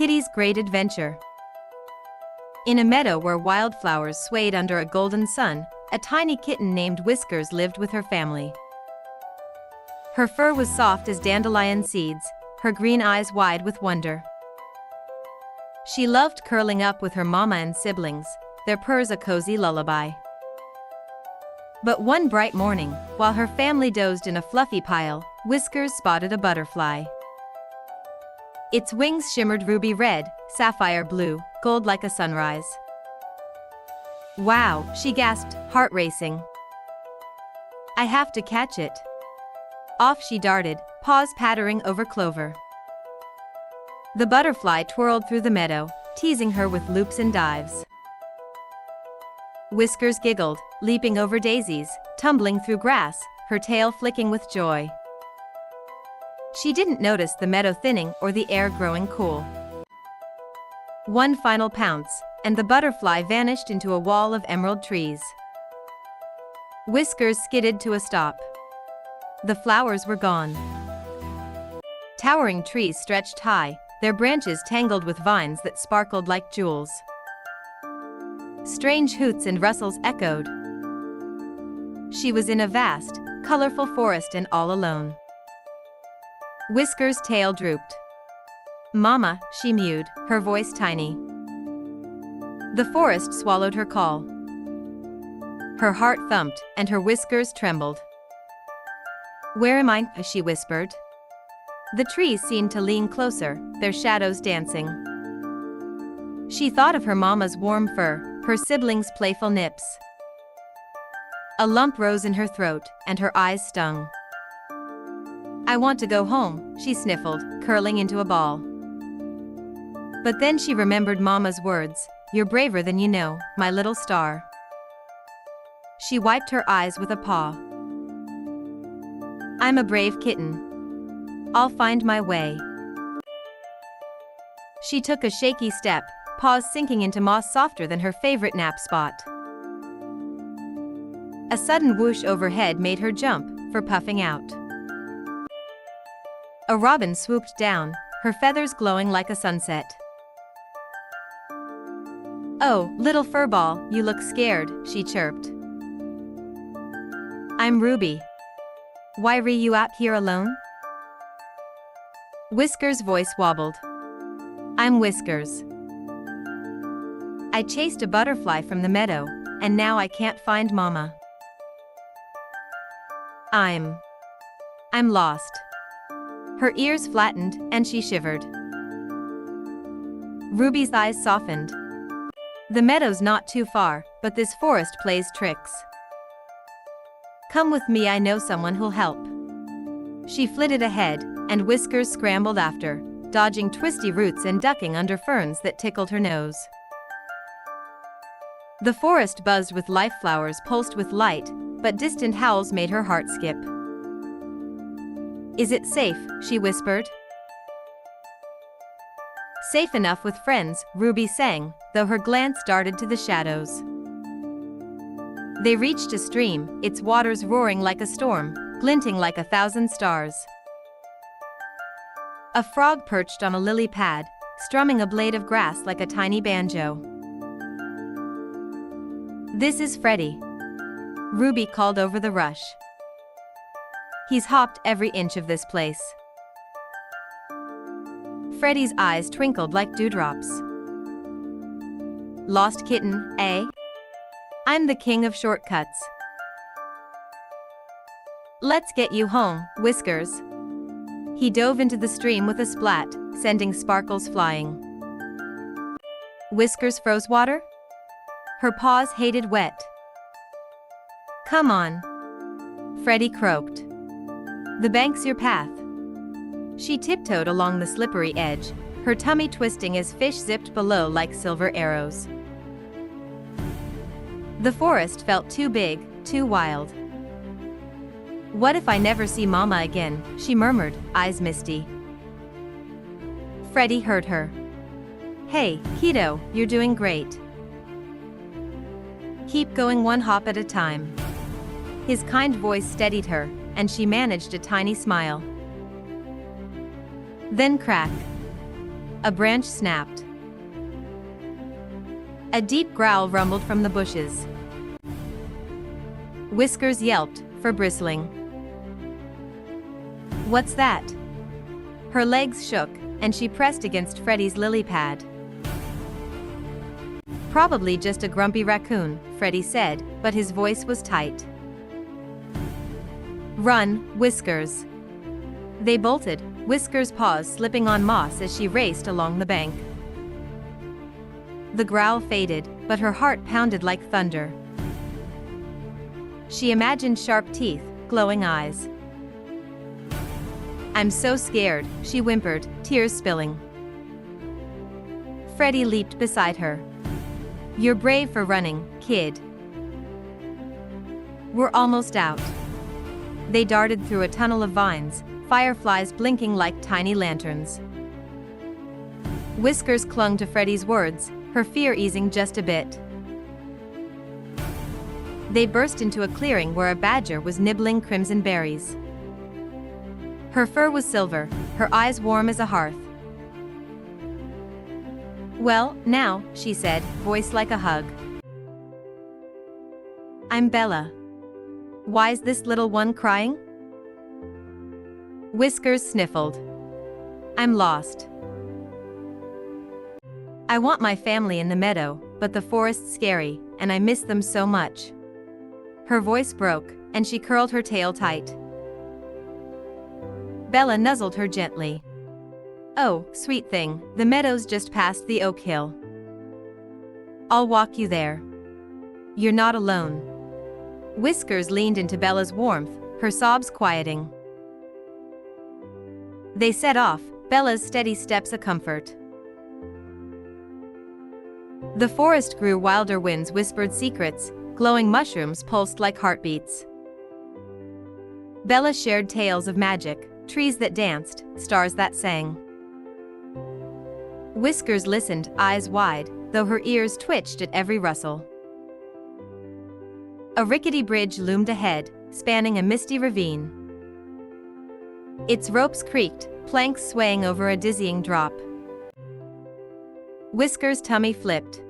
Kitty's Great Adventure. In a meadow where wildflowers swayed under a golden sun, a tiny kitten named Whiskers lived with her family. Her fur was soft as dandelion seeds, her green eyes wide with wonder. She loved curling up with her mama and siblings, their purrs a cozy lullaby. But one bright morning, while her family dozed in a fluffy pile, Whiskers spotted a butterfly. Its wings shimmered ruby red, sapphire blue, gold like a sunrise. "Wow," she gasped, heart racing. "I have to catch it." Off she darted, paws pattering over clover. The butterfly twirled through the meadow, teasing her with loops and dives. Whiskers giggled, leaping over daisies, tumbling through grass, her tail flicking with joy. She didn't notice the meadow thinning or the air growing cool. One final pounce, and the butterfly vanished into a wall of emerald trees. Whiskers skidded to a stop. The flowers were gone. Towering trees stretched high, their branches tangled with vines that sparkled like jewels. Strange hoots and rustles echoed. She was in a vast, colorful forest and all alone. Whiskers' tail drooped. "Mama," she mewed, her voice tiny. The forest swallowed her call. Her heart thumped, and her whiskers trembled. "Where am I?" she whispered. The trees seemed to lean closer, their shadows dancing. She thought of her mama's warm fur, her siblings' playful nips. A lump rose in her throat, and her eyes stung. "I want to go home," she sniffled, curling into a ball. But then she remembered Mama's words, "You're braver than you know, my little star." She wiped her eyes with a paw. "I'm a brave kitten. I'll find my way." She took a shaky step, paws sinking into moss softer than her favorite nap spot. A sudden whoosh overhead made her jump, for puffing out. A robin swooped down, her feathers glowing like a sunset. "Oh, little furball, you look scared," she chirped. "I'm Ruby. Why are you out here alone?" Whiskers' voice wobbled. "I'm Whiskers. I chased a butterfly from the meadow, and now I can't find Mama. I'm lost." Her ears flattened, and she shivered. Ruby's eyes softened. "The meadow's not too far, but this forest plays tricks. Come with me, I know someone who'll help." She flitted ahead, and Whiskers scrambled after, dodging twisty roots and ducking under ferns that tickled her nose. The forest buzzed with life, flowers pulsed with light, but distant howls made her heart skip. "Is it safe?" she whispered. "Safe enough with friends," Ruby sang, though her glance darted to the shadows. They reached a stream, its waters roaring like a storm, glinting like 1,000 stars. A frog perched on a lily pad, strumming a blade of grass like a tiny banjo. "This is Freddie," Ruby called over the rush. "He's hopped every inch of this place." Freddie's eyes twinkled like dewdrops. "Lost kitten, eh? I'm the king of shortcuts. Let's get you home, Whiskers." He dove into the stream with a splat, sending sparkles flying. Whiskers froze water? Her paws hated wet. "Come on," Freddie croaked. "The bank's your path." She tiptoed along the slippery edge, her tummy twisting as fish zipped below like silver arrows. The forest felt too big, too wild. "What if I never see Mama again?" she murmured, eyes misty. Freddie heard her. "Hey, kiddo, you're doing great. Keep going one hop at a time." His kind voice steadied her, and she managed a tiny smile. Then crack. A branch snapped. A deep growl rumbled from the bushes. Whiskers yelped, for bristling. What's that? Her legs shook, and she pressed against Freddie's lily pad. Probably just a grumpy raccoon, Freddie said, but his voice was tight. Run, Whiskers. They bolted, Whiskers' paws slipping on moss as she raced along the bank. The growl faded, but her heart pounded like thunder. She imagined sharp teeth, glowing eyes. I'm so scared, she whimpered, tears spilling. Freddie leaped beside her. You're brave for running, kid. We're almost out. They darted through a tunnel of vines, fireflies blinking like tiny lanterns. Whiskers clung to Freddie's words, her fear easing just a bit. They burst into a clearing where a badger was nibbling crimson berries. Her fur was silver, her eyes warm as a hearth. Well, now, she said, voice like a hug. I'm Bella. Why's this little one crying? Whiskers sniffled. I'm lost. I want my family in the meadow, but the forest's scary, and I miss them so much. Her voice broke, and she curled her tail tight. Bella nuzzled her gently. Oh, sweet thing, the meadow's just past the oak hill. I'll walk you there. You're not alone. Whiskers leaned into Bella's warmth, her sobs quieting. They set off, Bella's steady steps a comfort. The forest grew wilder, winds whispered secrets, glowing mushrooms pulsed like heartbeats. Bella shared tales of magic, trees that danced, stars that sang. Whiskers listened, eyes wide, though her ears twitched at every rustle. A rickety bridge loomed ahead, spanning a misty ravine. Its ropes creaked, planks swaying over a dizzying drop. Whiskers' tummy flipped.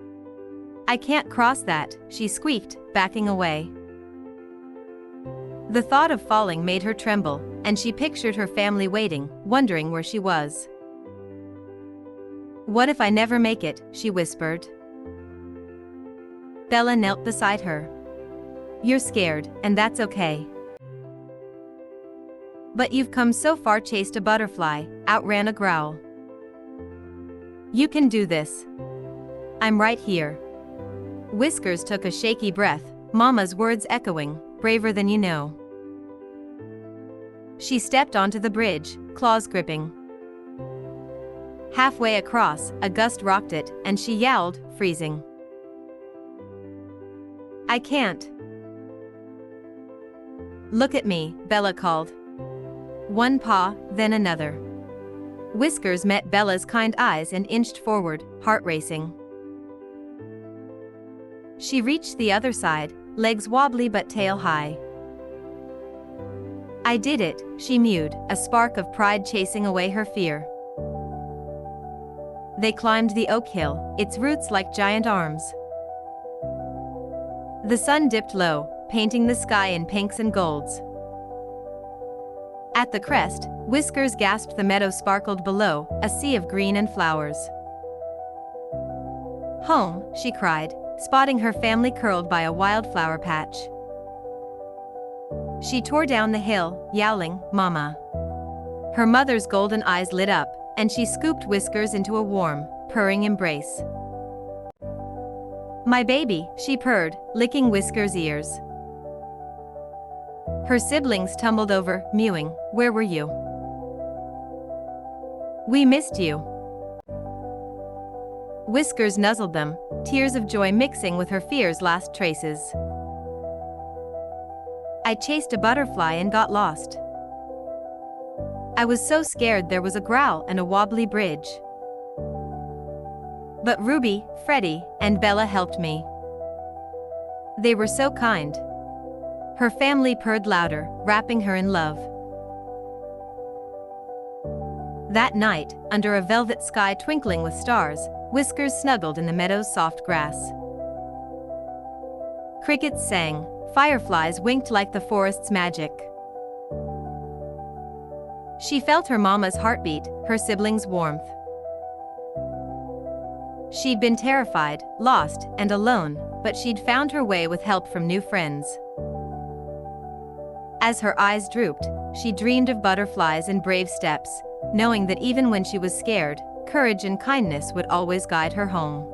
I can't cross that, she squeaked, backing away. The thought of falling made her tremble, and she pictured her family waiting, wondering where she was. What if I never make it, she whispered. Bella knelt beside her. You're scared, and that's okay. But you've come so far, chased a butterfly, outran a growl. You can do this. I'm right here. Whiskers took a shaky breath, Mama's words echoing, braver than you know. She stepped onto the bridge, claws gripping. Halfway across, a gust rocked it, and she yowled, freezing. I can't. Look at me, Bella called. One paw, then another. Whiskers met Bella's kind eyes and inched forward, heart racing. She reached the other side, legs wobbly but tail high. I did it, she mewed, a spark of pride chasing away her fear. They climbed the oak hill, its roots like giant arms. The sun dipped low, painting the sky in pinks and golds. At the crest, Whiskers gasped. The meadow sparkled below, a sea of green and flowers. Home, she cried, spotting her family curled by a wildflower patch. She tore down the hill, yowling, Mama. Her mother's golden eyes lit up, and she scooped Whiskers into a warm, purring embrace. My baby, she purred, licking Whiskers' ears. Her siblings tumbled over, mewing, where were you? We missed you. Whiskers nuzzled them, tears of joy mixing with her fear's last traces. I chased a butterfly and got lost. I was so scared there was a growl and a wobbly bridge. But Ruby, Freddie, and Bella helped me. They were so kind. Her family purred louder, wrapping her in love. That night, under a velvet sky twinkling with stars, Whiskers snuggled in the meadow's soft grass. Crickets sang, fireflies winked like the forest's magic. She felt her mama's heartbeat, her siblings' warmth. She'd been terrified, lost, and alone, but she'd found her way with help from new friends. As her eyes drooped, she dreamed of butterflies and brave steps, knowing that even when she was scared, courage and kindness would always guide her home.